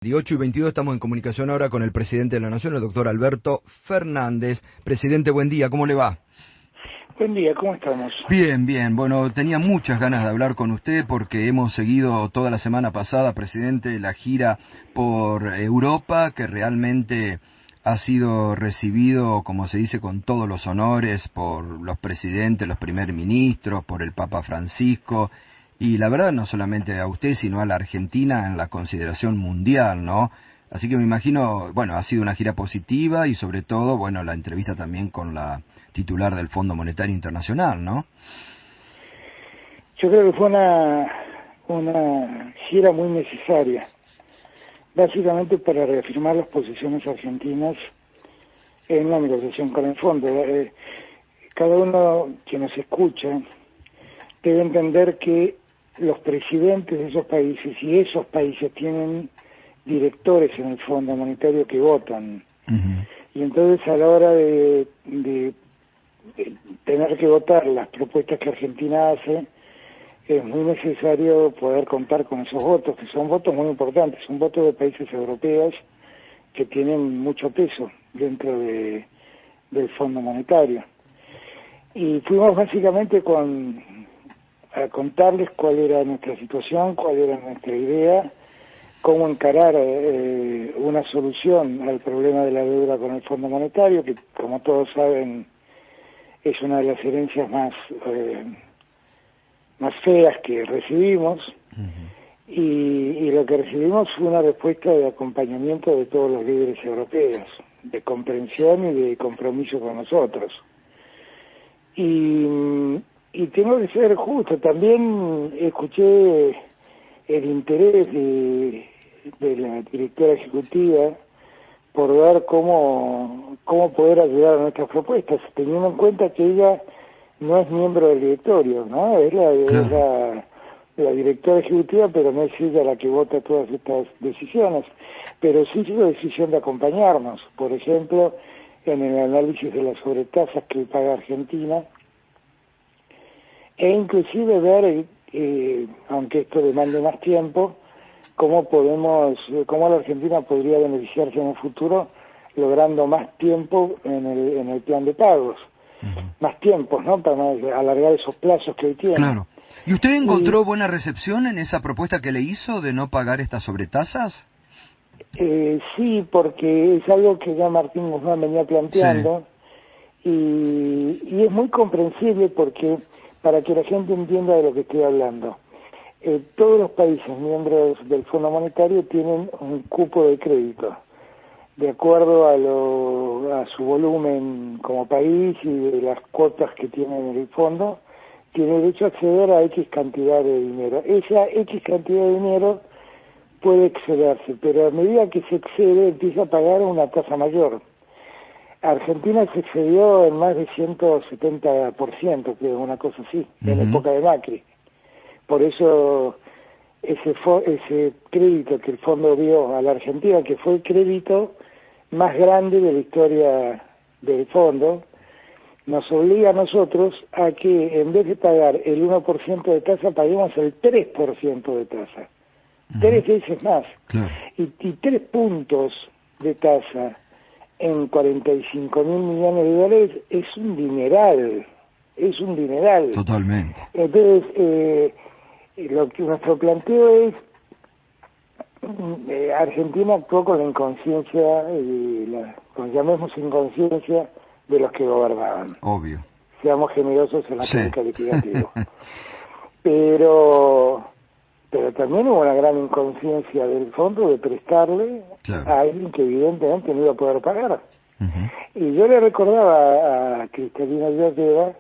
8:22 estamos en comunicación ahora con el presidente de la Nación, el doctor Alberto Fernández. Presidente, buen día, ¿cómo le va? Buen día, ¿cómo estamos? Bien, bien. Bueno, tenía muchas ganas de hablar con usted porque hemos seguido toda la semana pasada, presidente, la gira por Europa, que realmente ha sido recibido, como se dice, con todos los honores por los presidentes, los primer ministros, por el Papa Francisco. Y la verdad, no solamente a usted, sino a la Argentina en la consideración mundial, ¿no? Así que me imagino, bueno, ha sido una gira positiva y sobre todo, bueno, la entrevista también con la titular del Fondo Monetario Internacional, ¿no? Yo creo que fue una gira muy necesaria, básicamente para reafirmar las posiciones argentinas en la negociación con el fondo. Cada uno que nos escucha debe entender que los presidentes de esos países, y esos países tienen directores en el Fondo Monetario que votan. Uh-huh. Y entonces a la hora de tener que votar las propuestas que Argentina hace, es muy necesario poder contar con esos votos, que son votos muy importantes, son votos de países europeos que tienen mucho peso dentro del Fondo Monetario. Y fuimos básicamente a contarles cuál era nuestra situación, cuál era nuestra idea, cómo encarar una solución al problema de la deuda con el Fondo Monetario, que como todos saben es una de las herencias más feas que recibimos. Uh-huh. Y lo que recibimos fue una respuesta de acompañamiento de todos los líderes europeos, de comprensión y de compromiso con nosotros. Y tengo que ser justo, también escuché el interés de la directora ejecutiva por ver cómo poder ayudar a nuestras propuestas, teniendo en cuenta que ella no es miembro del directorio, ¿no? Es la directora ejecutiva, pero no es ella la que vota todas estas decisiones, pero sí es la decisión de acompañarnos, por ejemplo, en el análisis de las sobretasas que paga Argentina, e inclusive ver, aunque esto demande más tiempo, cómo la Argentina podría beneficiarse en el futuro logrando más tiempo en el plan de pagos. Uh-huh. Más tiempo, ¿no? Para alargar esos plazos que hoy tiene. Claro. ¿Y usted encontró buena recepción en esa propuesta que le hizo de no pagar estas sobretasas? Sí, porque es algo que ya Martín Guzmán venía planteando, sí. Y es muy comprensible porque, para que la gente entienda de lo que estoy hablando, todos los países miembros del Fondo Monetario tienen un cupo de crédito, de acuerdo a su volumen como país y de las cuotas que tienen en el fondo, tiene derecho a acceder a X cantidad de dinero. Esa X cantidad de dinero puede excederse, pero a medida que se excede empieza a pagar una tasa mayor. Argentina se excedió en más de 170%, creo, una cosa así, en la época de Macri. Por eso ese crédito que el fondo dio a la Argentina, que fue el crédito más grande de la historia del fondo, nos obliga a nosotros a que en vez de pagar el 1% de tasa, paguemos el 3% de tasa. Uh-huh. 3 veces más. Claro. Y 3 puntos de tasa en 45.000 millones de dólares es un dineral. Totalmente. Entonces, lo que nuestro planteo es, Argentina actuó con la inconsciencia, llamemos inconsciencia, de los que gobernaban. Obvio. Seamos generosos en la política liquidativa. Pero también hubo una gran inconsciencia del fondo de prestarle a alguien que evidentemente no iba a poder pagar. Uh-huh. Y yo le recordaba a Cristalina Georgieva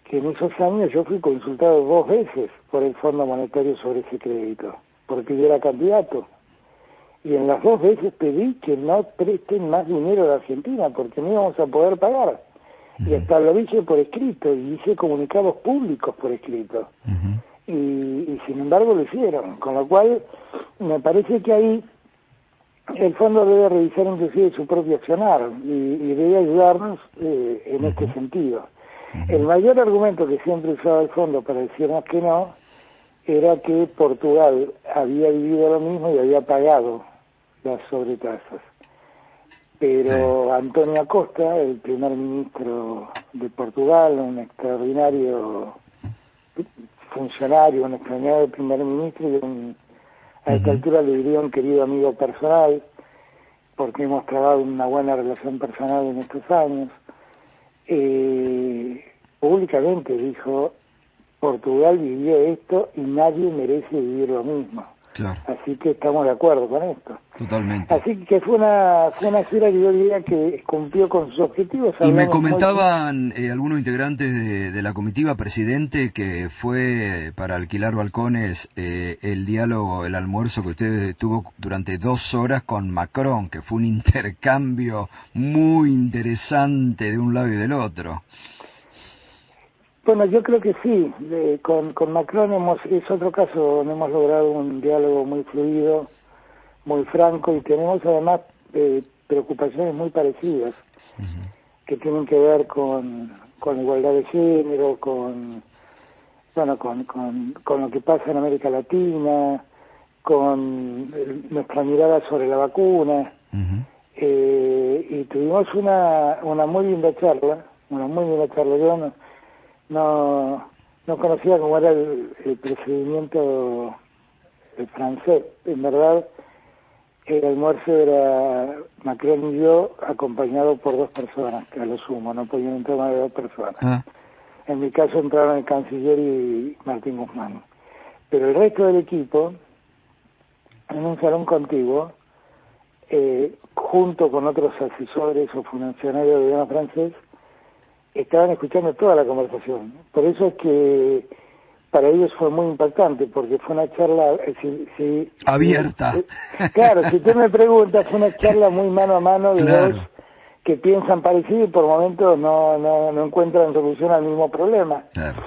que en esos años yo fui consultado 2 veces por el Fondo Monetario sobre ese crédito, porque yo era candidato. Y en las 2 veces pedí que no presten más dinero a la Argentina, porque no íbamos a poder pagar. Uh-huh. Y hasta lo hice por escrito, y hice comunicados públicos por escrito. Uh-huh. Y sin embargo lo hicieron, con lo cual me parece que ahí el fondo debe revisar inclusive su propio accionar y debe ayudarnos en este sentido. El mayor argumento que siempre usaba el fondo para decirnos que no era que Portugal había vivido lo mismo y había pagado las sobretasas. Pero António Costa, el primer ministro de Portugal, un extraordinario funcionario, un extraordinario primer ministro y a esta altura le diría un querido amigo personal, porque hemos trabajado una buena relación personal en estos años, públicamente dijo: Portugal vivió esto y nadie merece vivir lo mismo. Claro. Así que estamos de acuerdo con esto. Totalmente. Así que fue una gira que yo diría que cumplió con sus objetivos. Y me comentaban algunos integrantes de la comitiva, presidente, que fue para alquilar balcones el diálogo, el almuerzo que usted tuvo durante 2 horas con Macron, que fue un intercambio muy interesante de un lado y del otro. Bueno, yo creo que sí. Con Macron es otro caso donde hemos logrado un diálogo muy fluido, muy franco, y tenemos además preocupaciones muy parecidas, que tienen que ver con igualdad de género, con lo que pasa en América Latina, con nuestra mirada sobre la vacuna. Y tuvimos una muy linda charla, Yo no conocía cómo era el procedimiento francés. En verdad, el almuerzo era Macron y yo, acompañado por 2 personas, que a lo sumo, no podían entrar más de 2 personas. En mi caso entraron el canciller y Martín Guzmán. Pero el resto del equipo, en un salón contiguo, junto con otros asesores o funcionarios del gobierno francés, estaban escuchando toda la conversación. Por eso es que para ellos fue muy impactante, porque fue una charla abierta. Claro, si usted me pregunta, fue una charla muy mano a mano de dos que piensan parecido y por momentos no encuentran solución al mismo problema. Claro.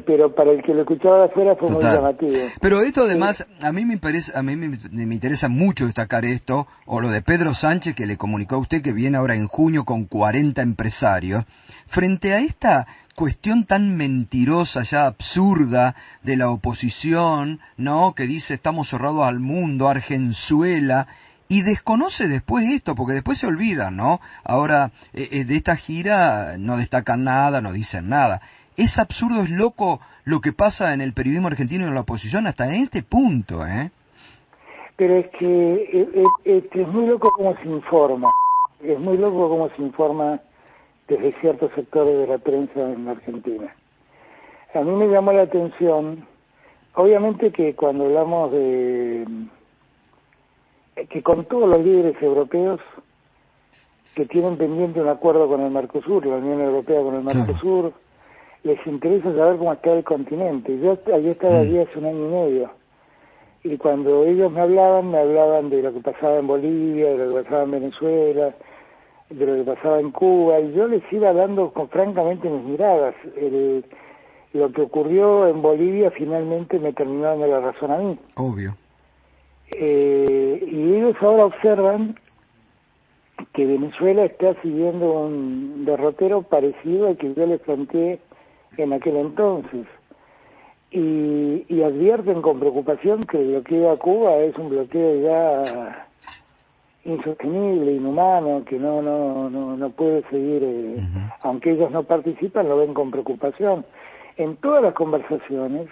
Pero para el que lo escuchaba de afuera fue muy llamativo. Pero esto además, a mí me interesa mucho destacar esto, o lo de Pedro Sánchez, que le comunicó a usted que viene ahora en junio con 40 empresarios, frente a esta cuestión tan mentirosa, ya absurda, de la oposición, ¿no?, que dice estamos cerrados al mundo, Argenzuela, y desconoce después esto, porque después se olvidan, ¿no? Ahora, de esta gira no destacan nada, no dicen nada. Es absurdo, es loco lo que pasa en el periodismo argentino y en la oposición hasta en este punto, ¿eh? Pero es que es muy loco cómo se informa. Es muy loco cómo se informa desde ciertos sectores de la prensa en la Argentina. A mí me llamó la atención, obviamente, que cuando hablamos que con todos los líderes europeos que tienen pendiente un acuerdo con el Mercosur, la Unión Europea con el Mercosur, les interesa saber cómo está el continente. Yo allí estaba allí hace 1 año y medio, y cuando ellos me hablaban de lo que pasaba en Bolivia, de lo que pasaba en Venezuela, de lo que pasaba en Cuba, y yo les iba dando francamente mis miradas. Lo que ocurrió en Bolivia finalmente me terminó dando la razón a mí. Obvio. Y ellos ahora observan que Venezuela está siguiendo un derrotero parecido al que yo les planteé en aquel entonces, y advierten con preocupación que el bloqueo a Cuba es un bloqueo ya insostenible, inhumano, que no puede seguir, aunque ellos no participan, lo ven con preocupación. En todas las conversaciones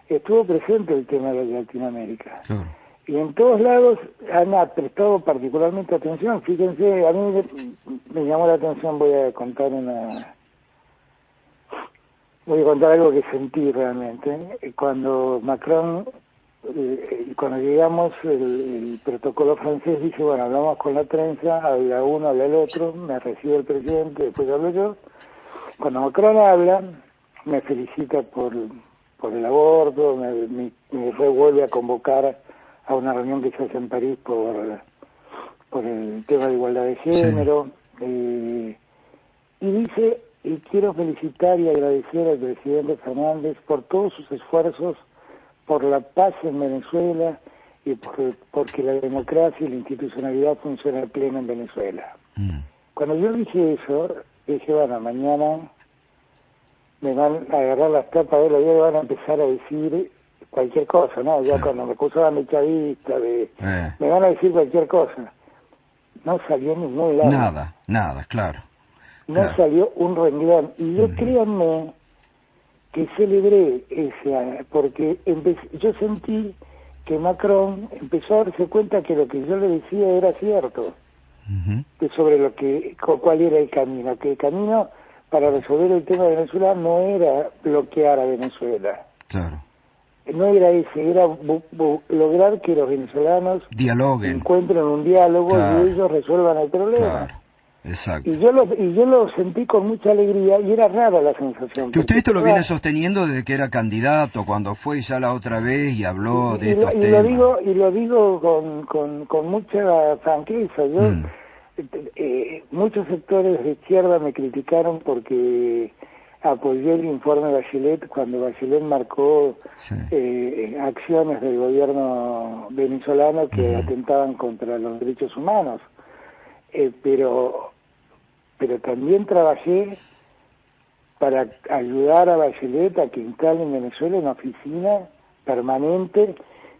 estuvo presente el tema de Latinoamérica. Y en todos lados han prestado particularmente atención. Fíjense, a mí me llamó la atención, voy a contar algo que sentí realmente. Cuando Macron, cuando llegamos, el protocolo francés dice, bueno, hablamos con la prensa, habla uno, habla el otro, me recibe el presidente, después hablo yo. Cuando Macron habla, me felicita por el aborto, me revuelve a convocar a una reunión que se hace en París por el tema de igualdad de género, y dice, y quiero felicitar y agradecer al presidente Fernández por todos sus esfuerzos por la paz en Venezuela y porque la democracia y la institucionalidad funcionan a pleno en Venezuela. Cuando yo dije eso, dije, bueno, mañana me van a agarrar las tapas de la vida y van a empezar a decir cualquier cosa, ¿no? Ya cuando me acusaban de chavista, me van a decir cualquier cosa. No salió en ningún lado. Nada, claro. No salió un renglón. Y yo créanme que celebré ese, porque yo sentí que Macron empezó a darse cuenta que lo que yo le decía era cierto, que sobre cuál era el camino, que el camino para resolver el tema de Venezuela no era bloquear a Venezuela. Claro. No era ese, era lograr que los venezolanos dialoguen, encuentren un diálogo y ellos resuelvan el problema. Claro. Exacto. Y yo lo sentí con mucha alegría y era rara la sensación. Que usted esto lo viene sosteniendo desde que era candidato, cuando fue ya la otra vez y habló de estos temas. Lo digo con mucha franqueza. Yo muchos sectores de izquierda me criticaron porque apoyé el informe Bachelet cuando Bachelet marcó acciones del gobierno venezolano que atentaban contra los derechos humanos. Pero también trabajé para ayudar a Bachelet a que instale en Venezuela una oficina permanente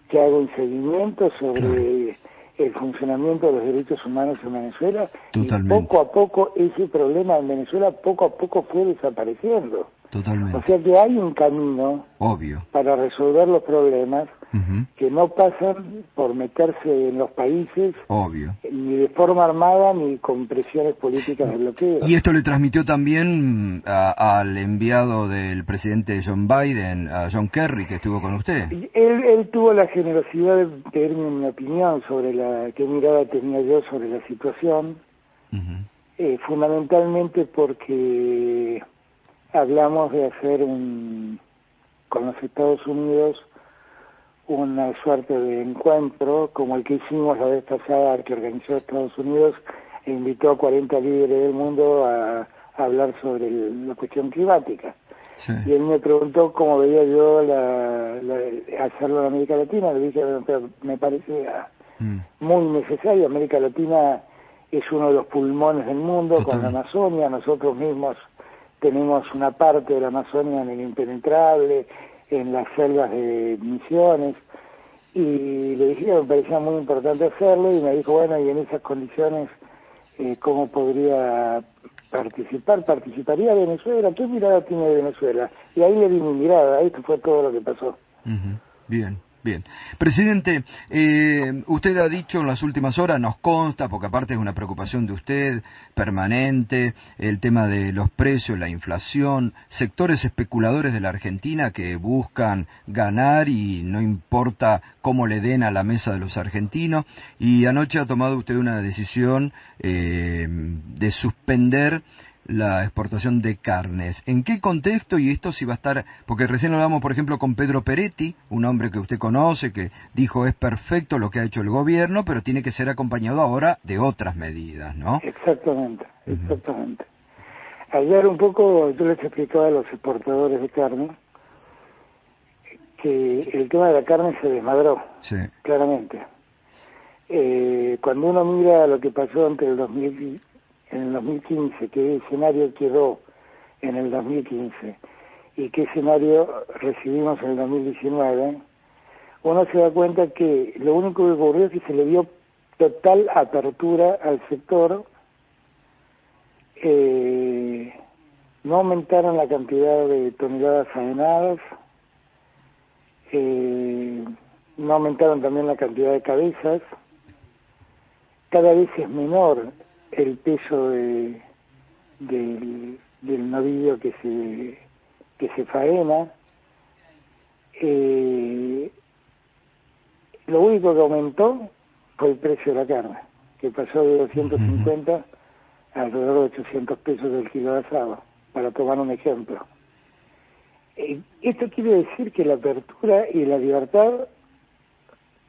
que haga un seguimiento sobre el funcionamiento de los derechos humanos en Venezuela. Totalmente. Y poco a poco ese problema en Venezuela poco a poco fue desapareciendo. Totalmente. O sea que hay un camino obvio para resolver los problemas que no pasan por meterse en los países obvio ni de forma armada ni con presiones políticas de bloqueo. Y esto le transmitió también al enviado del presidente John Biden, a John Kerry, que estuvo con usted. Él tuvo la generosidad de pedirme mi opinión sobre qué mirada tenía yo sobre la situación, fundamentalmente porque hablamos de hacer con los Estados Unidos una suerte de encuentro como el que hicimos la vez pasada, que organizó Estados Unidos e invitó a 40 líderes del mundo a hablar sobre la cuestión climática. Sí. Y él me preguntó cómo veía yo hacerlo en América Latina. Le dije, me parece muy necesario. América Latina es uno de los pulmones del mundo. Total. Con la Amazonia. Nosotros mismos tenemos una parte de la Amazonia en el impenetrable, en las selvas de Misiones, y le dije que me parecía muy importante hacerlo, y me dijo, bueno, y en esas condiciones, ¿cómo podría participar? ¿Participaría Venezuela? ¿Qué mirada tiene Venezuela? Y ahí le di mi mirada, esto fue todo lo que pasó. Bien. Bien. Presidente, usted ha dicho en las últimas horas, nos consta, porque aparte es una preocupación de usted permanente, el tema de los precios, la inflación, sectores especuladores de la Argentina que buscan ganar y no importa cómo le den a la mesa de los argentinos, y anoche ha tomado usted una decisión de suspender la exportación de carnes. ¿En qué contexto? Y esto sí va a estar, porque recién hablamos, por ejemplo, con Pedro Peretti, un hombre que usted conoce, que dijo es perfecto lo que ha hecho el gobierno, pero tiene que ser acompañado ahora de otras medidas, ¿no? Exactamente. Ayer un poco yo les explicaba a los exportadores de carne que el tema de la carne se desmadró, claramente. Cuando uno mira lo que pasó entre en el 2015, qué escenario quedó en el 2015 y qué escenario recibimos en el 2019, uno se da cuenta que lo único que ocurrió es que se le dio total apertura al sector, no aumentaron la cantidad de toneladas faenadas, no aumentaron también la cantidad de cabezas, cada vez es menor el peso del novillo que se faena. Lo único que aumentó fue el precio de la carne, que pasó de 250 a alrededor de 800 pesos del kilo de asado, para tomar un ejemplo. Esto quiere decir que la apertura y la libertad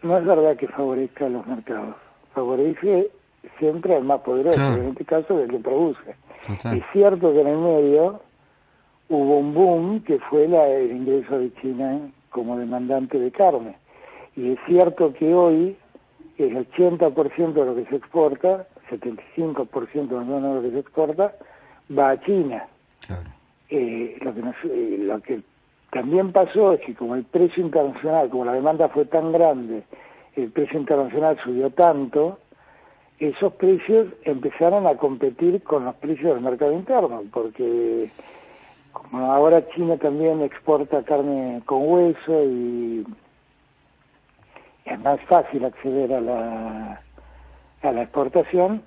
no es verdad que favorezca a los mercados, favorece siempre al más poderoso, en este caso el que produce. Es cierto que en el medio hubo un boom que fue el ingreso de China como demandante de carne, y es cierto que hoy el 80% de lo que se exporta, 75% de lo que se exporta, va a China. Lo que también pasó es que como el precio internacional, como la demanda fue tan grande, el precio internacional subió tanto, esos precios empezaron a competir con los precios del mercado interno, porque como ahora China también exporta carne con hueso y es más fácil acceder a la exportación,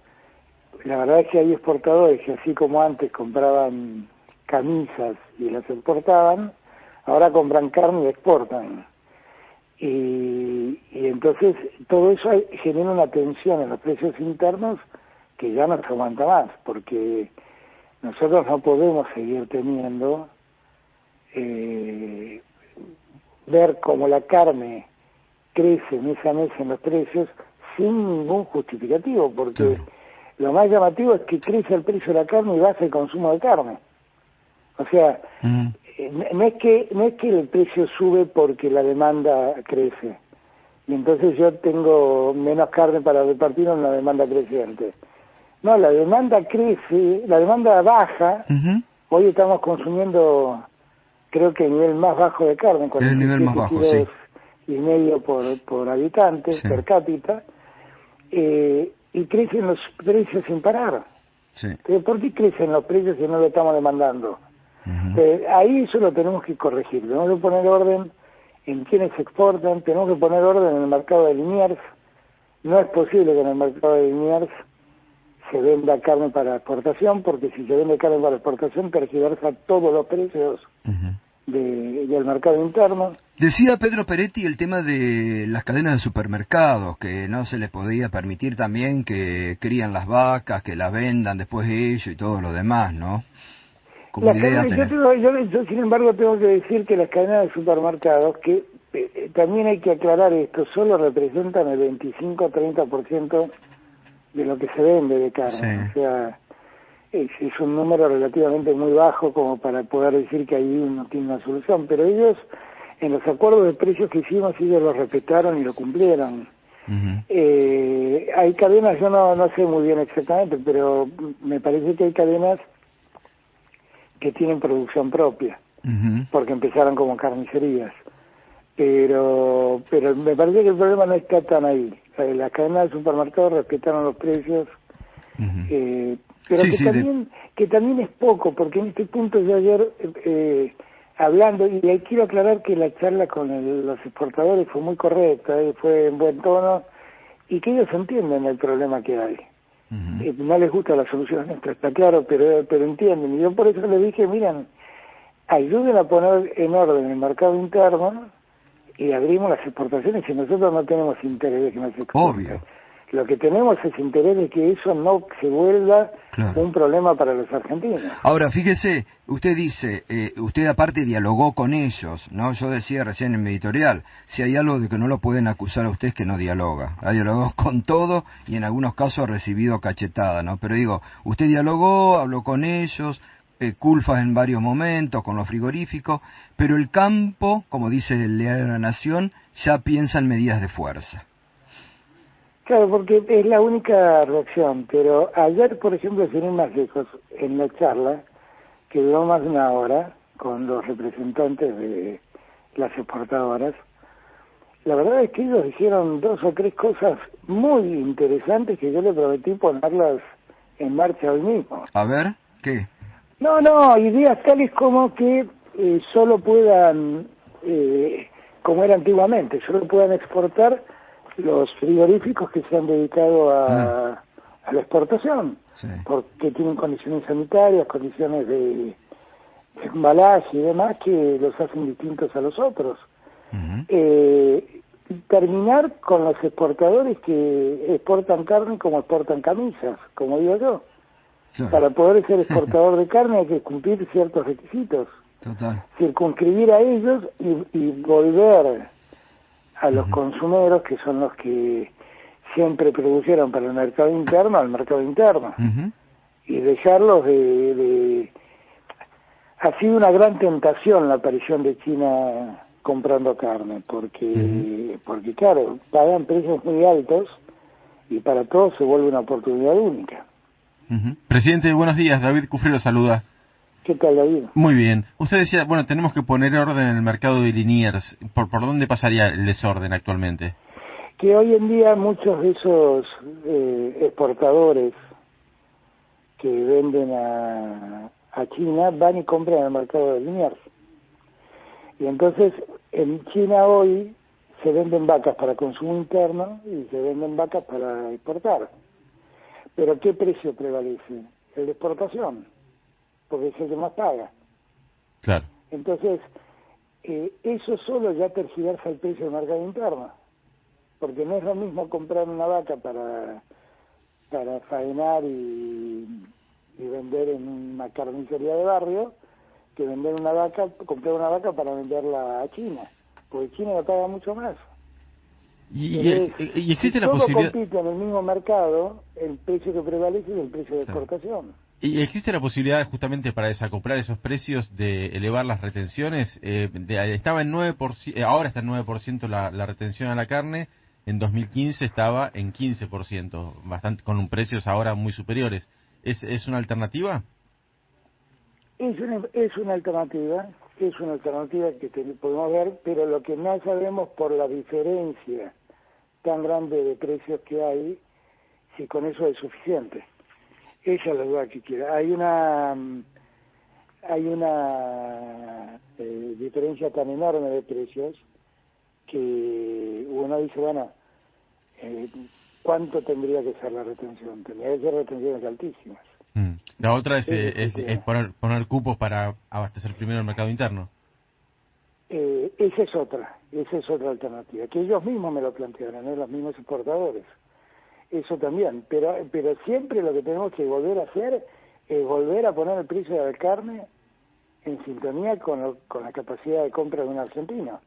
la verdad es que hay exportadores que así como antes compraban camisas y las exportaban, ahora compran carne y exportan. Y entonces todo eso genera una tensión en los precios internos que ya no se aguanta más, porque nosotros no podemos seguir teniendo ver cómo la carne crece mes a mes en los precios sin ningún justificativo, porque lo más llamativo es que crece el precio de la carne y baja el consumo de carne. O sea, no es que el precio sube porque la demanda crece, y entonces yo tengo menos carne para repartir en una demanda creciente. No, la demanda crece, la demanda baja. Hoy estamos consumiendo, creo que el nivel más bajo de carne, con el nivel más bajo, kilos y medio por habitante, per cápita, y crecen los precios sin parar. Entonces, ¿por qué crecen los precios si no lo estamos demandando? Ahí eso lo tenemos que corregir, tenemos que poner orden en quienes exportan, tenemos que poner orden en el mercado de Liniers. No es posible que en el mercado de Liniers se venda carne para exportación, porque si se vende carne para exportación tergiversa todos los precios del mercado interno. Decía Pedro Peretti el tema de las cadenas de supermercados, que no se les podía permitir también que crían las vacas, que las vendan después ellos y todo lo demás, ¿no? Como idea yo, sin embargo, tengo que decir que las cadenas de supermercados, que también hay que aclarar esto, solo representan el 25-30% de lo que se vende de carne. O sea, es un número relativamente muy bajo como para poder decir que ahí uno tiene una solución, pero ellos, en los acuerdos de precios que hicimos, ellos lo respetaron y lo cumplieron. Hay cadenas, yo no sé muy bien exactamente, pero me parece que hay cadenas que tienen producción propia, porque empezaron como carnicerías, pero me parece que el problema no está tan ahí. Las cadenas de supermercados respetaron los precios, pero que también es poco, porque en este punto yo ayer hablando, y ahí quiero aclarar que la charla con los exportadores fue muy correcta, fue en buen tono, y que ellos entienden el problema que hay. No les gusta la solución nuestra, está claro, pero entienden. Y yo por eso les dije, miren, ayuden a poner en orden el mercado interno y abrimos las exportaciones, y nosotros no tenemos interés de que nos exporten. Obvio. Lo que tenemos es interés de que eso no se vuelva un problema para los argentinos. Ahora, fíjese, usted dice, usted aparte dialogó con ellos, ¿no? Yo decía recién en mi editorial, si hay algo de que no lo pueden acusar a usted es que no dialoga. Ha dialogado con todo y en algunos casos ha recibido cachetada, ¿no? Pero digo, usted dialogó, habló con ellos, culfas en varios momentos, con los frigoríficos, pero el campo, como dice el Diario de la Nación, ya piensa en medidas de fuerza. Claro, porque es la única reacción, pero ayer, por ejemplo, sin ir más lejos, en la charla, que duró más de una hora, con los representantes de las exportadoras, la verdad es que ellos dijeron 2 o 3 cosas muy interesantes que yo le prometí ponerlas en marcha hoy mismo. A ver, ¿qué? No, ideas tales como que solo puedan, como era antiguamente, solo puedan exportar los frigoríficos que se han dedicado a la exportación, porque tienen condiciones sanitarias, condiciones de embalaje y demás que los hacen distintos a los otros. Terminar con los exportadores que exportan carne como exportan camisas, como digo yo. Para poder ser exportador de carne hay que cumplir ciertos requisitos. Circunscribir a ellos y volver a los consumeros, que son los que siempre produjeron para el mercado interno, al mercado interno. Y dejarlos Ha sido una gran tentación la aparición de China comprando carne, porque claro, pagan precios muy altos y para todos se vuelve una oportunidad única. Presidente, buenos días. David Cufrero saluda. ¿Qué ¿Qué tal, David? Muy bien. Usted decía, bueno, tenemos que poner orden en el mercado de Liniers. ¿Por dónde pasaría el desorden actualmente? Que hoy en día muchos de esos exportadores que venden a China van y compran en el mercado de Liniers. Y entonces en China hoy se venden vacas para consumo interno y se venden vacas para exportar. Pero ¿qué precio prevalece? El de exportación, porque es el que más paga. Claro. Entonces, eso solo ya tergiversa el precio del mercado interno, porque no es lo mismo comprar una vaca para faenar y vender en una carnicería de barrio que comprar una vaca para venderla a China, porque China la paga mucho más. Y existe si la todo posibilidad... compite en el mismo mercado, el precio que prevalece es el precio de exportación. ¿Y existe la posibilidad justamente para desacoplar esos precios de elevar las retenciones? Estaba en 9%, ahora está en 9% la retención a la carne, en 2015 estaba en 15%, bastante, con precios ahora muy superiores. ¿Es una alternativa? Es una alternativa que podemos ver, pero lo que no sabemos por la diferencia tan grande de precios que hay, si con eso es suficiente. Esa es la duda que queda. Hay una diferencia tan enorme de precios que uno dice, bueno, ¿cuánto tendría que ser la retención? Tendría que ser retenciones altísimas. La otra es poner cupos para abastecer primero el mercado interno. Esa es otra alternativa, que ellos mismos me lo plantearon, los mismos exportadores. Eso también, pero siempre lo que tenemos que volver a hacer es volver a poner el precio de la carne en sintonía con la capacidad de compra de un argentino,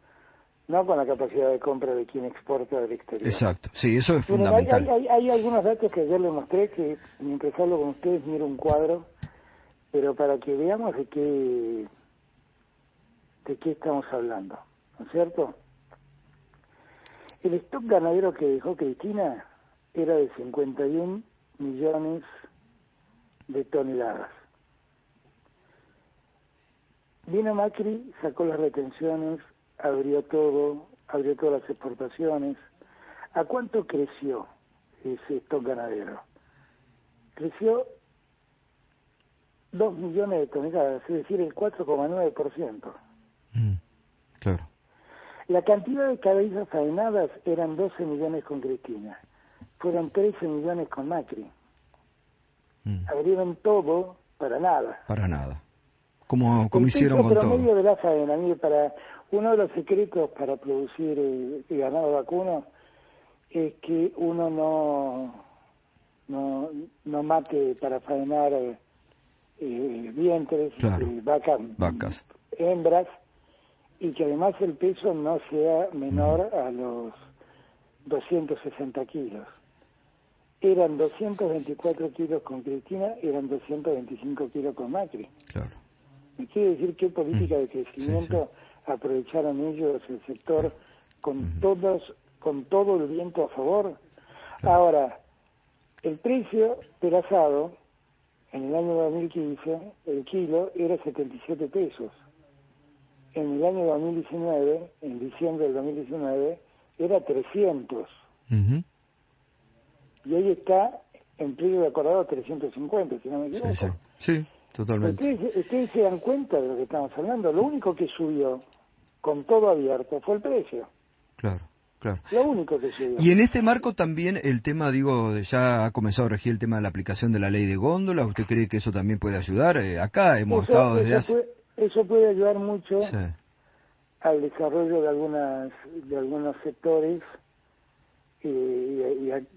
no con la capacidad de compra de quien exporta del exterior. Exacto, sí, eso es fundamental. Hay algunos datos que ayer les mostré, que mientras hablo con ustedes miro un cuadro, pero para que veamos de qué estamos hablando, ¿no es cierto? El stock ganadero que dejó Cristina era de 51 millones de toneladas. Vino Macri, sacó las retenciones, abrió todas las exportaciones. ¿A cuánto creció ese stock ganadero? Creció 2 millones de toneladas, es decir, el 4,9%. Claro. La cantidad de cabezas faenadas eran 12 millones con Cristina. Fueron 13 millones con Macri. Abrieron todo para nada. Para nada. Como hicieron con todo. El promedio de la faena, mire, para uno de los secretos para producir el ganado vacuno es que uno no mate para faenar vientres, claro. Vacas, hembras, y que además el peso no sea menor a los 260 kilos. Eran 224 kilos con Cristina, eran 225 kilos con Macri. Claro. ¿Me quiere decir qué política de crecimiento aprovecharon ellos el sector con todo el viento a favor? Claro. Ahora, el precio del asado en el año 2015, el kilo era 77 pesos. En el año 2019, en diciembre del 2019, era 300. Y hoy está en precio de acordado 350, si no me equivoco. Sí, totalmente. Ustedes se dan cuenta de lo que estamos hablando. Lo único que subió, con todo abierto, fue el precio. Claro. Lo único que subió. Y en este marco también el tema, ya ha comenzado a regir el tema de la aplicación de la ley de góndolas. ¿Usted cree que eso también puede ayudar? Acá hemos estado desde hace... Eso puede ayudar mucho al desarrollo de algunos sectores y al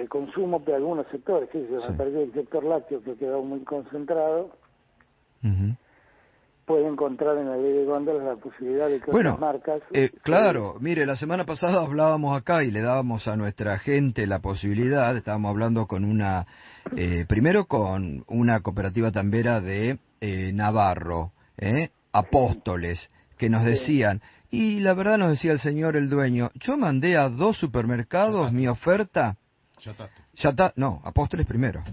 consumo de algunos sectores. Me parece que el sector lácteo, que ha quedado muy concentrado, puede encontrar en la ley de góndolas la posibilidad de que otras marcas... claro, mire, la semana pasada hablábamos acá y le dábamos a nuestra gente la posibilidad, estábamos hablando con primero con una cooperativa tambera de Navarro, Apóstoles, que nos decían, y la verdad nos decía el señor, el dueño, yo mandé a 2 supermercados mi oferta, Apóstoles primero,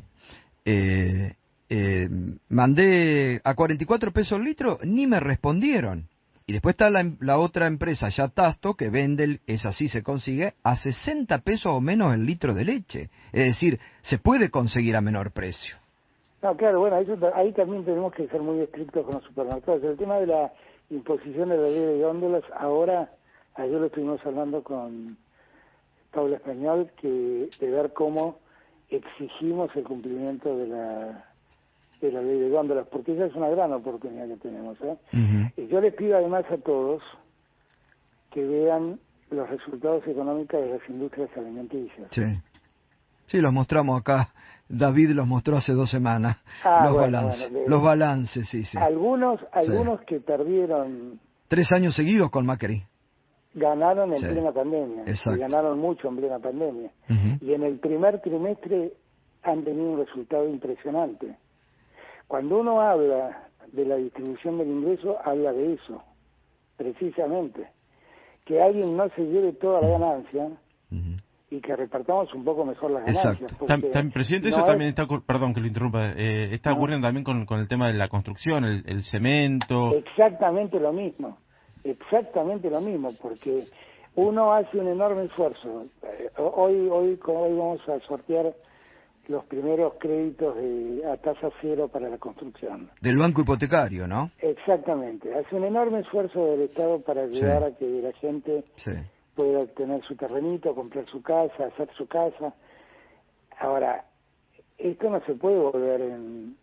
mandé a 44 pesos el litro, ni me respondieron. Y después está la otra empresa, ya Tasto, que vende, esa sí se consigue, a 60 pesos o menos el litro de leche. Es decir, se puede conseguir a menor precio. No, claro, bueno, ahí también tenemos que ser muy estrictos con los supermercados. El tema de la imposición de la ley de góndolas, ayer lo estuvimos hablando con Paula Español, de ver cómo exigimos el cumplimiento de la ley de góndolas, porque esa es una gran oportunidad que tenemos. Y yo les pido además a todos que vean los resultados económicos de las industrias alimenticias. Sí, los mostramos acá. David los mostró hace 2 semanas. Los balances, sí. Algunos que perdieron 3 años seguidos con Macri. Ganaron en plena pandemia. Exacto. Y ganaron mucho en plena pandemia. Y en el primer trimestre han tenido un resultado impresionante. Cuando uno habla de la distribución del ingreso, habla de eso, precisamente. Que alguien no se lleve toda la ganancia y que repartamos un poco mejor las ganancias. Presidente, eso también está, perdón que lo interrumpa, está ocurriendo también con el tema de la construcción, el cemento. Exactamente lo mismo, porque uno hace un enorme esfuerzo. Hoy vamos a sortear los primeros créditos a tasa cero para la construcción. Del banco hipotecario, ¿no? Exactamente. Hace un enorme esfuerzo del Estado para ayudar a que la gente pueda tener su terrenito, comprar su casa, hacer su casa. Ahora, esto no se puede volver en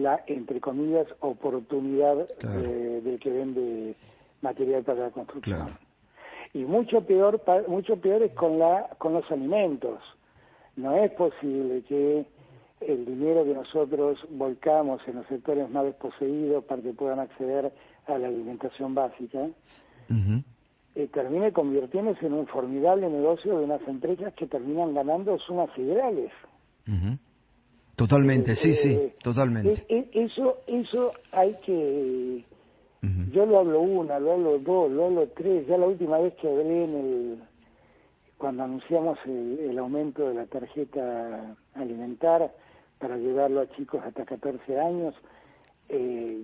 la, entre comillas, oportunidad del que vende material para la construcción. Claro. Y mucho peor es con los alimentos. No es posible que el dinero que nosotros volcamos en los sectores más desposeídos para que puedan acceder a la alimentación básica, termine convirtiéndose en un formidable negocio de unas empresas que terminan ganando sumas siderales. Totalmente, totalmente. Eso hay que... Yo lo hablo una, lo hablo dos, lo hablo tres. Ya la última vez que hablé cuando anunciamos el aumento de la tarjeta alimentar para llevarlo a chicos hasta 14 años,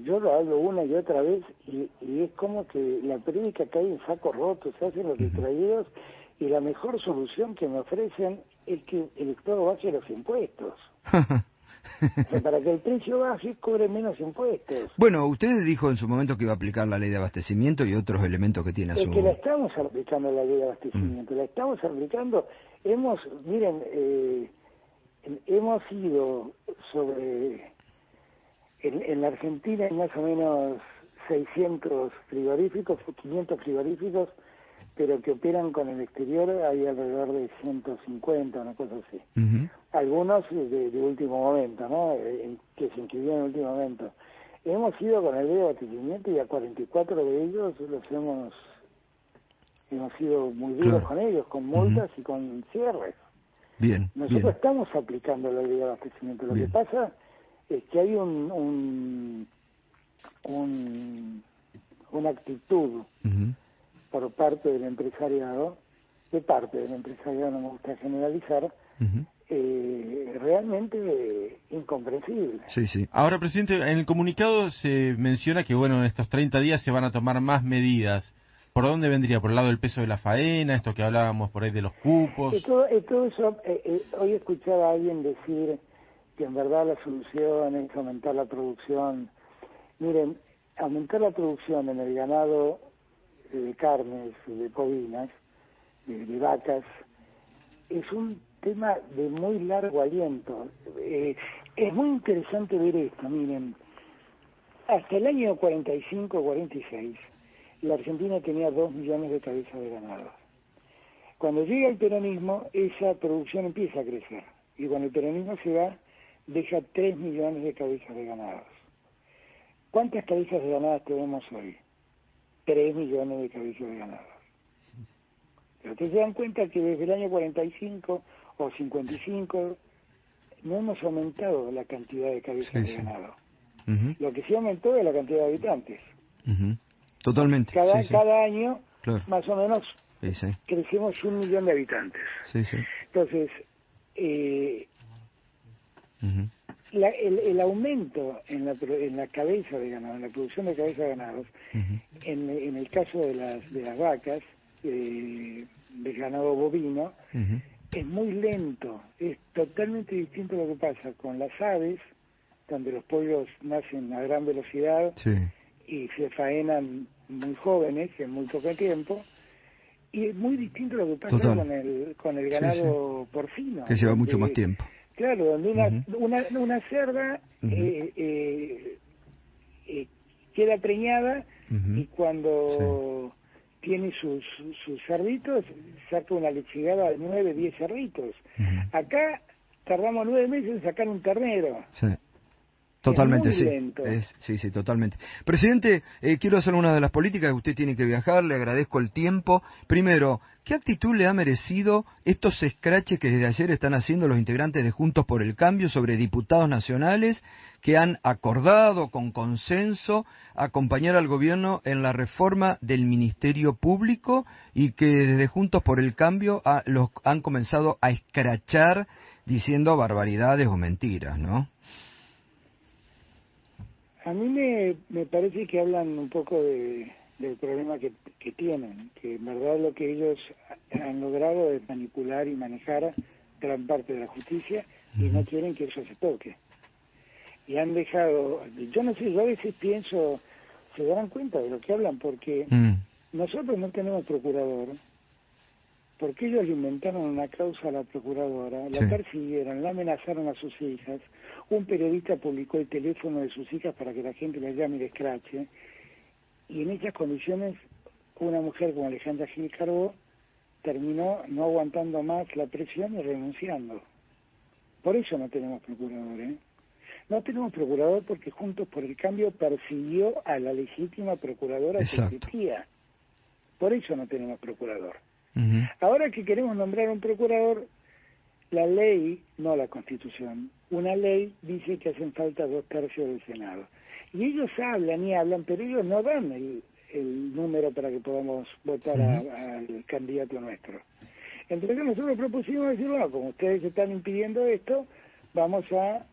yo lo hablo una y otra vez y es como que la prédica cae en sacos rotos, se hacen los distraídos y la mejor solución que me ofrecen es que el Estado baje los impuestos. O sea, para que el precio baje, cobre menos impuestos. Bueno, usted dijo en su momento que iba a aplicar la ley de abastecimiento y otros elementos que tiene a su... Es que la estamos aplicando la ley de abastecimiento, la estamos aplicando. Hemos ido sobre... En la Argentina hay más o menos 600 frigoríficos, 500 frigoríficos, pero que operan con el exterior hay alrededor de 150, una cosa así. Algunos de último momento, ¿no? Que se inscribieron en último momento. Hemos ido con el ley de abastecimiento y a 44 de ellos hemos sido muy duros con ellos, con multas y con cierres. Nosotros estamos aplicando la ley de abastecimiento. Lo que pasa es que hay una actitud por parte del empresariado, no me gusta generalizar, realmente incomprensible. Ahora, presidente, en el comunicado se menciona que, bueno, en estos 30 días se van a tomar más medidas. ¿Por dónde vendría? ¿Por el lado del peso de la faena? Esto que hablábamos por ahí de los cupos. Todo eso, hoy escuchaba a alguien decir que en verdad la solución es aumentar la producción. Miren, aumentar la producción en el ganado de carnes, de bovinas, de vacas, es un tema de muy largo aliento. Es muy interesante ver esto, miren. Hasta el año 45-46, la Argentina tenía 2 millones de cabezas de ganado. Cuando llega el peronismo, esa producción empieza a crecer. Y cuando el peronismo se va, deja 3 millones de cabezas de ganado. ¿Cuántas cabezas de ganado tenemos hoy? 3 millones de cabezas de ganado. Pero ustedes se dan cuenta que desde el año 45 o 55 no hemos aumentado la cantidad de cabezas de ganado. Lo que sí aumentó es la cantidad de habitantes. Totalmente. Cada año, más o menos, crecemos 1 millón de habitantes. Entonces, el aumento en la cabeza de ganado, en la producción de cabeza de ganados, en el caso de las vacas, del ganado bovino, es muy lento, es totalmente distinto a lo que pasa con las aves, donde los pollos nacen a gran velocidad y se faenan muy jóvenes en muy poco tiempo, y es muy distinto a lo que pasa con el ganado porcino, que lleva mucho más tiempo. Claro, donde una cerda queda preñada y cuando tiene sus cerditos, saca una lechigada de 9, 10 cerditos. Acá tardamos 9 meses en sacar un ternero. Sí. Totalmente, es muy sí. lento. Sí, totalmente. Presidente, quiero hacer una de las políticas que usted tiene que viajar, le agradezco el tiempo. Primero, ¿qué actitud le ha merecido estos escraches que desde ayer están haciendo los integrantes de Juntos por el Cambio sobre diputados nacionales que han acordado con consenso acompañar al gobierno en la reforma del Ministerio Público y que desde Juntos por el Cambio los han comenzado a escrachar diciendo barbaridades o mentiras, ¿no? A mí me parece que hablan un poco del problema que tienen, que en verdad lo que ellos han logrado es manipular y manejar gran parte de la justicia y no quieren que eso se toque. Y han dejado, yo no sé, yo a veces pienso, se darán cuenta de lo que hablan, porque nosotros no tenemos procurador, porque ellos le inventaron una causa a la procuradora, la persiguieron, la amenazaron a sus hijas, un periodista publicó el teléfono de sus hijas para que la gente la llame y le escrache, y en esas condiciones una mujer como Alejandra Gil Carbó terminó no aguantando más la presión y renunciando. Por eso no tenemos procurador, ¿eh? No tenemos procurador porque Juntos por el Cambio persiguió a la legítima procuradora que existía. Por eso no tenemos procurador. Ahora que queremos nombrar un procurador, la ley, no la Constitución, una ley dice que hacen falta 2/3 del Senado. Y ellos hablan y hablan, pero ellos no dan el número para que podamos votar al candidato nuestro. Entonces nosotros propusimos decir, bueno, como ustedes están impidiendo esto, vamos a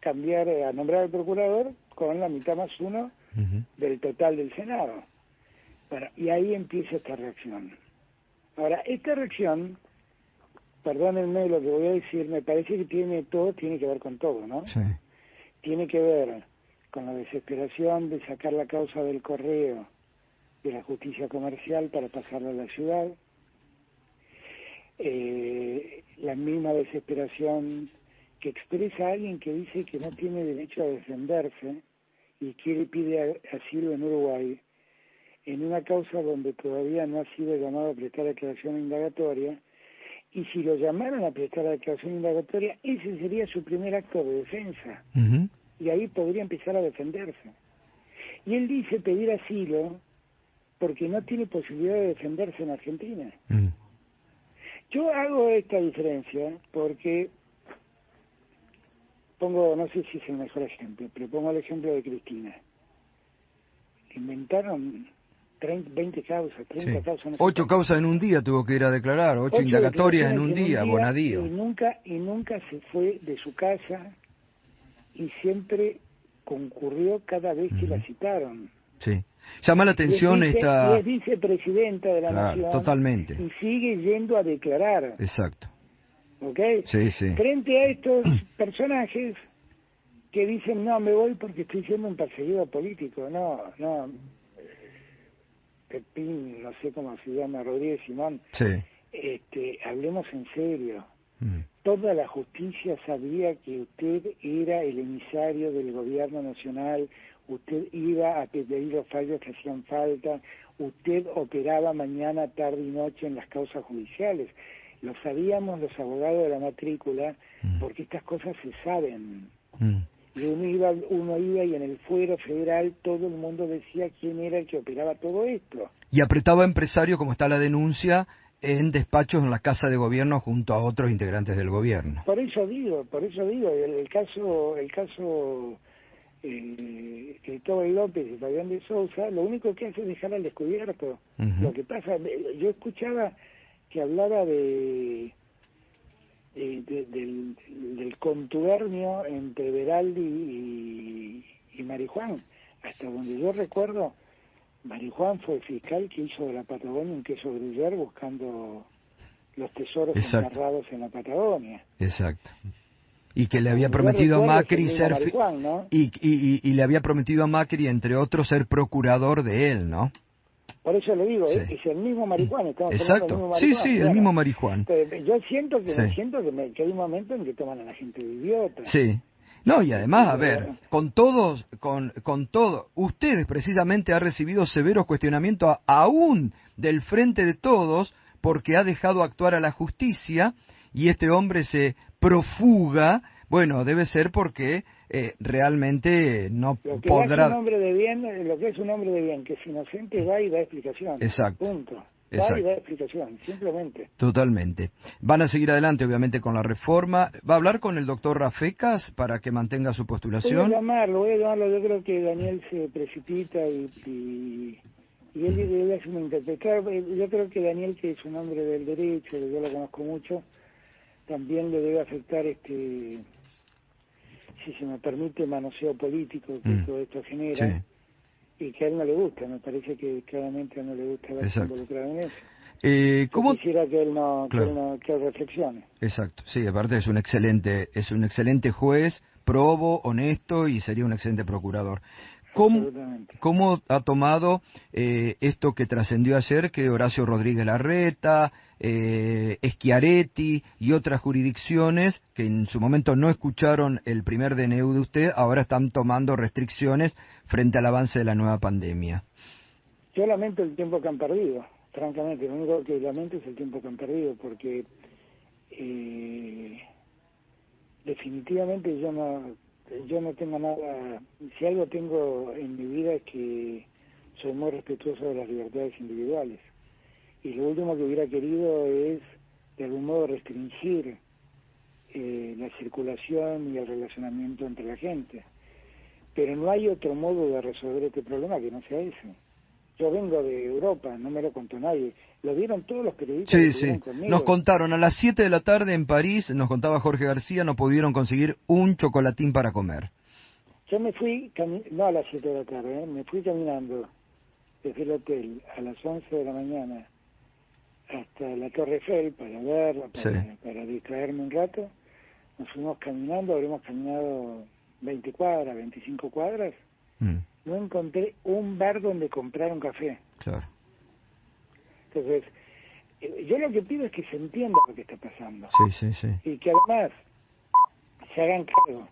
cambiar, a nombrar al procurador con la mitad más uno del total del Senado. Bueno, y ahí empieza esta reacción. Ahora, esta reacción, perdónenme lo que voy a decir, me parece que tiene que ver con todo, ¿no? Sí. Tiene que ver con la desesperación de sacar la causa del correo de la justicia comercial para pasarla a la ciudad, la misma desesperación que expresa alguien que dice que no tiene derecho a defenderse y pide asilo en Uruguay, en una causa donde todavía no ha sido llamado a prestar declaración indagatoria, y si lo llamaran a prestar declaración indagatoria, ese sería su primer acto de defensa, y ahí podría empezar a defenderse. Y él dice pedir asilo porque no tiene posibilidad de defenderse en Argentina. Yo hago esta diferencia porque no sé si es el mejor ejemplo, pero pongo el ejemplo de Cristina. Inventaron 20 causas, 30 causas. No sé 8 causas en un día tuvo que ir a declarar, 8 indagatorias en un día, Bonadío. Y nunca se fue de su casa y siempre concurrió cada vez que la citaron. Sí. Llama la atención esta... Y es vicepresidenta de la Nación. Totalmente. Y sigue yendo a declarar. Exacto. ¿Ok? Sí. Frente a estos personajes que dicen, no, me voy porque estoy siendo un perseguido político. No, Pepín, no sé cómo se llama, Rodríguez Simón. Sí. Hablemos en serio. Toda la justicia sabía que usted era el emisario del gobierno nacional, usted iba a pedir los fallos que hacían falta, usted operaba mañana, tarde y noche en las causas judiciales. Lo sabíamos los abogados de la matrícula, porque estas cosas se saben. Y uno iba y en el fuero federal todo el mundo decía quién era el que operaba todo esto. Y apretaba a empresarios, como está la denuncia, en despachos en la Casa de Gobierno junto a otros integrantes del gobierno. Por eso digo, el caso Cristóbal López y Fabián de Sousa, lo único que hace es dejar al descubierto. Lo que pasa, yo escuchaba que hablaba del contubernio entre Veraldi y Marijuán. Hasta donde yo recuerdo, Marijuán fue el fiscal que hizo de la Patagonia un queso gruyère buscando los tesoros enterrados en la Patagonia. Exacto. Y que le había prometido a Macri ser Marijuán, ¿no? y le había prometido a Macri, entre otros, ser procurador de él, ¿no? Por eso le digo, es el mismo Marijuán, estamos Exacto. hablando del mismo Marijuán. Sí, el mismo Marijuán. Yo siento que hay un momento en que toman a la gente de idiota. Sí. No, y además, a ver, con todo, ustedes precisamente han recibido severos cuestionamientos aún del Frente de Todos, porque ha dejado actuar a la justicia y este hombre se profuga. Bueno, debe ser porque realmente no podrá... Lo que es un hombre de bien, que es inocente, va y da explicación. Exacto. Punto. Exacto. Va y da explicación, simplemente. Totalmente. Van a seguir adelante, obviamente, con la reforma. ¿Va a hablar con el doctor Rafecas para que mantenga su postulación? Voy a llamarlo. Yo creo que Daniel se precipita y él debe hacer una interpretación. Yo creo que Daniel, que es un hombre del derecho, yo lo conozco mucho, también le debe afectar si se me permite, manoseo político que todo esto genera. Sí. Y que a él no le gusta, me parece que claramente a él no le gusta verse involucrado en eso. ¿Cómo? Quisiera que él que reflexione. Exacto, sí, aparte es un excelente juez, probo, honesto y sería un excelente procurador. ¿Cómo ha tomado esto que trascendió ayer, que Horacio Rodríguez Larreta, Schiaretti y otras jurisdicciones que en su momento no escucharon el primer DNU de usted, ahora están tomando restricciones frente al avance de la nueva pandemia? Yo lamento el tiempo que han perdido, francamente. Lo único que lamento es el tiempo que han perdido, porque definitivamente yo no tengo nada. Si algo tengo en mi vida es que soy muy respetuoso de las libertades individuales. Y lo último que hubiera querido es, de algún modo, restringir la circulación y el relacionamiento entre la gente. Pero no hay otro modo de resolver este problema que no sea ese. Yo vengo de Europa, no me lo contó nadie. Lo vieron todos los periodistas que estuvieron conmigo. Nos contaron a las 7 de la tarde en París, nos contaba Jorge García, no pudieron conseguir un chocolatín para comer. Yo me fui, no a las 7 de la tarde, me fui caminando desde el hotel a las 11 de la mañana hasta la Torre Eiffel para verla, para distraerme un rato. Nos fuimos caminando, habremos caminado 20 cuadras, 25 cuadras. No encontré un bar donde comprar un café. Claro. Entonces, yo lo que pido es que se entienda lo que está pasando. Sí. Y que además se hagan cargo.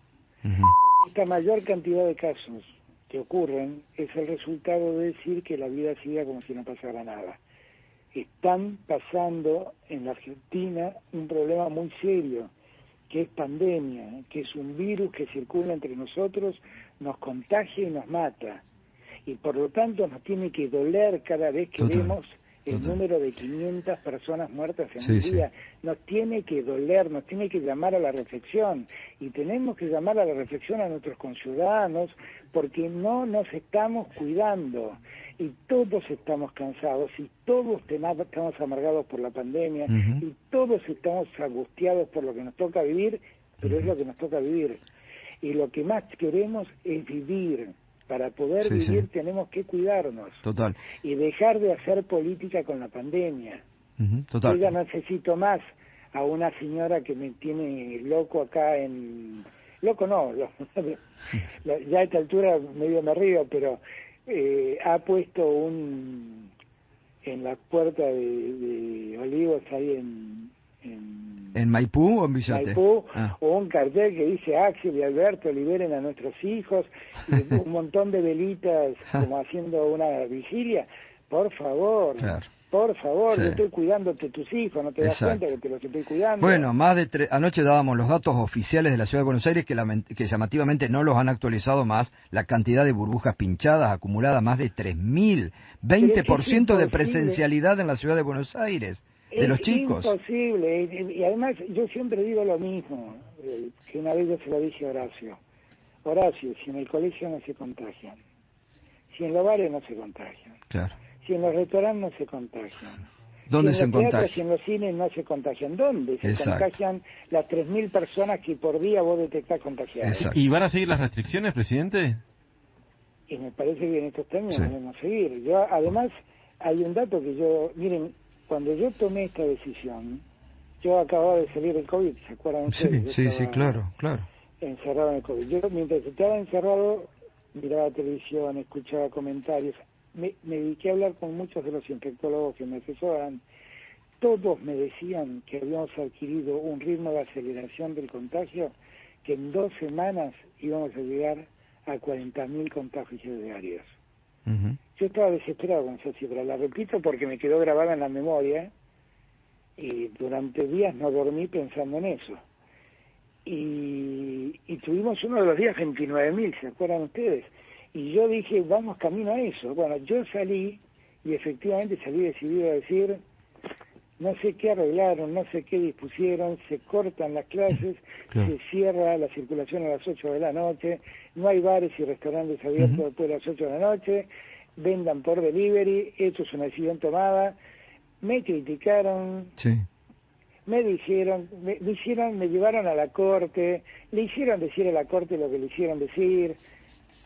Esta mayor cantidad de casos que ocurren es el resultado de decir que la vida siga como si no pasara nada. Están pasando en la Argentina un problema muy serio, que es pandemia, que es un virus que circula entre nosotros, nos contagia y nos mata. Y por lo tanto nos tiene que doler cada vez que vemos el número de 500 personas muertas en un día. Nos tiene que doler, nos tiene que llamar a la reflexión. Y tenemos que llamar a la reflexión a nuestros conciudadanos porque no nos estamos cuidando. Y todos estamos cansados, y todos estamos amargados por la pandemia, y todos estamos angustiados por lo que nos toca vivir, pero es lo que nos toca vivir. Y lo que más queremos es vivir. Para poder vivir tenemos que cuidarnos. Total. Y dejar de hacer política con la pandemia. Total. Yo ya necesito más a una señora que me tiene loco acá en... Loco no, ya a esta altura medio me río, pero ha puesto en la puerta de Olivos ahí ¿En Maipú o en Villate? Maipú, o un cartel que dice Axel y Alberto liberen a nuestros hijos, y un montón de velitas como haciendo una vigilia. Por favor, yo estoy cuidándote tus hijos, no te das cuenta que te los estoy cuidando. Bueno, anoche dábamos los datos oficiales de la Ciudad de Buenos Aires que llamativamente no los han actualizado más, la cantidad de burbujas pinchadas acumulada, más de 3.000, 20% de presencialidad en la Ciudad de Buenos Aires. De los chicos. Es imposible, y además yo siempre digo lo mismo, que una vez yo se lo dije a Horacio, si en el colegio no se contagian, si en los bares no se contagian, si en los restaurantes no se contagian, ¿Dónde si se en los teatros contagia? y en los cines no se contagian. ¿Dónde? Se Exacto. contagian las 3.000 personas que por día vos detectás contagiadas. Exacto. ¿Y van a seguir las restricciones, presidente? Y me parece que en estos términos Sí. debemos seguir. Yo, además, hay un dato que miren, cuando yo tomé esta decisión, yo acababa de salir del COVID, ¿se acuerdan ustedes? Yo Sí, estaba claro. encerrado en el COVID. Yo, mientras estaba encerrado, miraba televisión, escuchaba comentarios, me dediqué a hablar con muchos de los infectólogos que me asesoran. Todos me decían que habíamos adquirido un ritmo de aceleración del contagio, que en 2 semanas íbamos a llegar a 40.000 contagios diarios. Ujú. Yo estaba desesperado con esa cifra, la repito porque me quedó grabada en la memoria y durante días no dormí pensando en eso. Y tuvimos uno de los días 29.000, ¿se acuerdan ustedes? Y yo dije, vamos camino a eso. Bueno, yo salí y efectivamente salí decidido a decir, no sé qué arreglaron, no sé qué dispusieron, se cortan las clases, Claro. se cierra la circulación a las 8 de la noche, no hay bares y restaurantes abiertos Ujú. después de las 8 de la noche, vendan por delivery, esto es una decisión tomada. Me criticaron, Sí. me dijeron, me llevaron a la corte, le hicieron decir a la corte lo que le hicieron decir,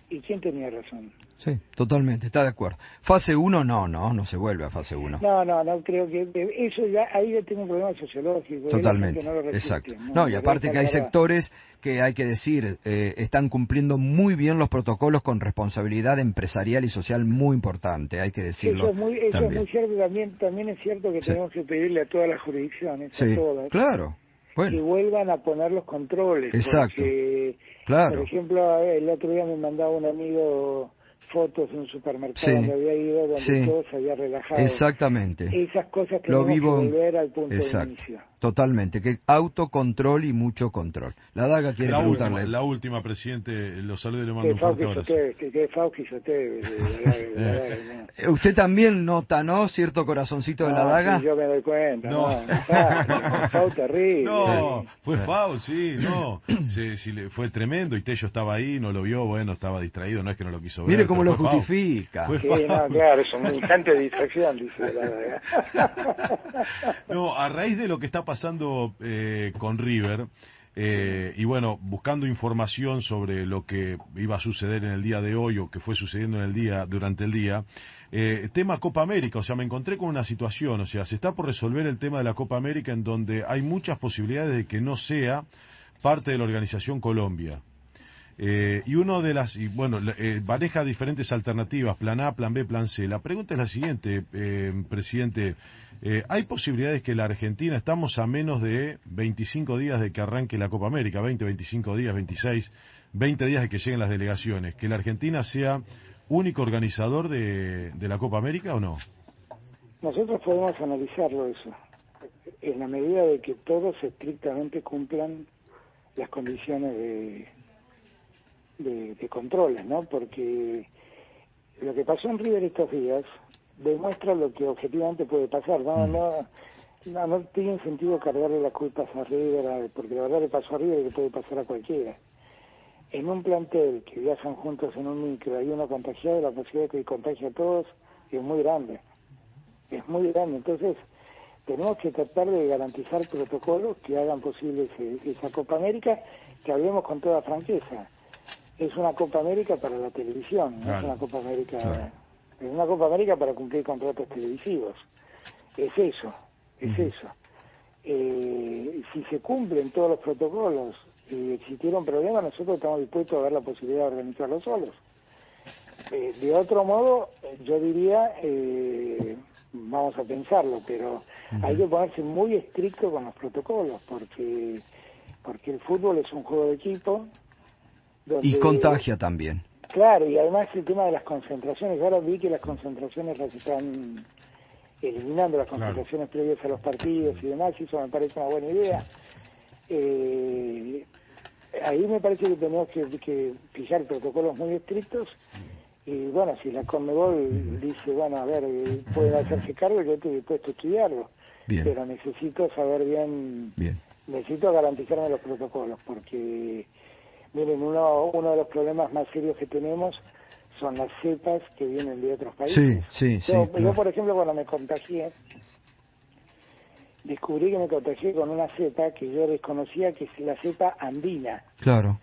¿y quién tenía razón? Sí, totalmente, está de acuerdo. Fase 1 no se vuelve a fase 1. No, creo que eso ya, ahí ya tengo un problema sociológico, la Totalmente, gente no lo resiste. exacto. No, y la aparte verdad, que hay la verdad. sectores que hay que decir, están cumpliendo muy bien los protocolos con responsabilidad empresarial y social muy importante, hay que Sí, decirlo eso es también. muy cierto, también es cierto que Sí. tenemos que pedirle a todas las jurisdicciones, Sí, a todas, claro, que bueno, vuelvan a poner los controles, exacto, porque, claro, por ejemplo, el otro día me mandaba un amigo fotos de un supermercado Sí, donde había ido, donde sí, todo se había relajado. exactamente. Esas cosas Lo tenemos que vivo, volver al punto de exacto, inicio. totalmente, que autocontrol y mucho control. La Daga quiere preguntarle. La última, presidente, los saludo y le mando Que un fuerte Fauci abrazo. que Fauci Usted también nota, ¿no? Cierto corazoncito de la Daga. Sí, yo me doy cuenta, No. Fauci terrible. No, fue Sí. Fau, sí, no. Fue tremendo y Tello estaba ahí, no lo vio, bueno, estaba distraído, no es que no lo quiso ver. Mire cómo pero lo fue Fau. justifica. Fue Sí, Fau. no, claro, es un instante de distracción, dice la Daga. No, a raíz de lo que está pasando con River, y bueno, buscando información sobre lo que iba a suceder en el día de hoy o que fue sucediendo durante el día, tema Copa América, o sea, me encontré con una situación, o sea, se está por resolver el tema de la Copa América en donde hay muchas posibilidades de que no sea parte de la organización Colombia. Maneja diferentes alternativas, plan A, plan B, plan C. La pregunta es la siguiente, presidente, ¿hay posibilidades que la Argentina, estamos a menos de 25 días de que arranque la Copa América, 20, 25 días, 26, 20 días de que lleguen las delegaciones, que la Argentina sea único organizador de la Copa América o no? Nosotros podemos analizarlo eso, en la medida de que todos estrictamente cumplan las condiciones de controles, ¿no? Porque lo que pasó en River estos días demuestra lo que objetivamente puede pasar. No tiene sentido cargarle las culpas a River, porque la verdad le pasó a River y le puede pasar a cualquiera. En un plantel que viajan juntos en un micro, hay uno contagiado, la posibilidad de que contagie a todos es muy grande. Es muy grande. Entonces, tenemos que tratar de garantizar protocolos que hagan posible esa Copa América, que hablemos con toda franqueza. Es una Copa América para la televisión, no Claro. es una Copa América, Claro. es una Copa América para cumplir contratos televisivos. Es eso. Si se cumplen todos los protocolos y existiera un problema, nosotros estamos dispuestos a ver la posibilidad de organizarlo solos. De otro modo, yo diría, vamos a pensarlo, pero hay que ponerse muy estricto con los protocolos, porque el fútbol es un juego de equipo. Donde, Y contagia también. Claro, y además el tema de las concentraciones, ahora vi que las concentraciones las están eliminando, las concentraciones previas a los partidos y demás, y eso me parece una buena idea. Ahí me parece que tenemos que fijar protocolos muy estrictos, y bueno, si la Conmebol dice, bueno, a ver, pueden hacerse cargo, yo estoy dispuesto a estudiarlo, Bien. pero necesito saber bien, necesito garantizarme los protocolos, porque miren, uno de los problemas más serios que tenemos son las cepas que vienen de otros países. Sí, Yo, claro. por ejemplo, cuando me contagié, descubrí que me contagié con una cepa que yo desconocía, que es la cepa andina, Claro.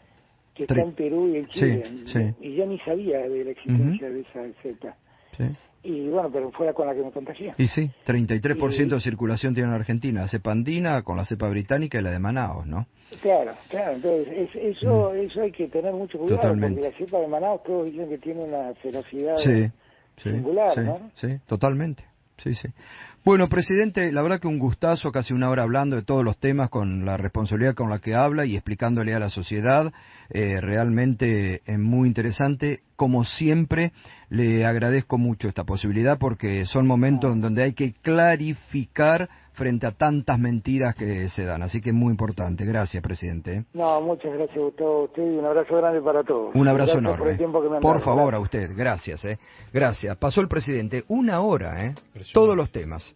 que está en Perú y en Chile. Sí. Y yo ni sabía de la existencia de esa cepa. Sí. Y bueno, pero fue la con la que me contagié. Y sí, 33% de circulación tiene en Argentina, la cepa andina con la cepa británica y la de Manaos, ¿no? Claro, entonces eso hay que tener mucho cuidado. Totalmente. Porque la cepa de Manaus todos dicen que tiene una ferocidad Sí, singular, ¿no? Sí, totalmente. Sí. Bueno, presidente, la verdad que un gustazo, casi una hora hablando de todos los temas con la responsabilidad con la que habla y explicándole a la sociedad. Realmente es muy interesante. Como siempre, le agradezco mucho esta posibilidad porque son momentos en donde hay que clarificar frente a tantas mentiras que se dan. Así que es muy importante. Gracias, presidente. No, muchas gracias a usted y un abrazo grande para todos. Un abrazo Gracias enorme. Por el tiempo que me han por dado. favor, Gracias. a usted. Gracias. Gracias. Pasó el presidente una hora, todos los temas.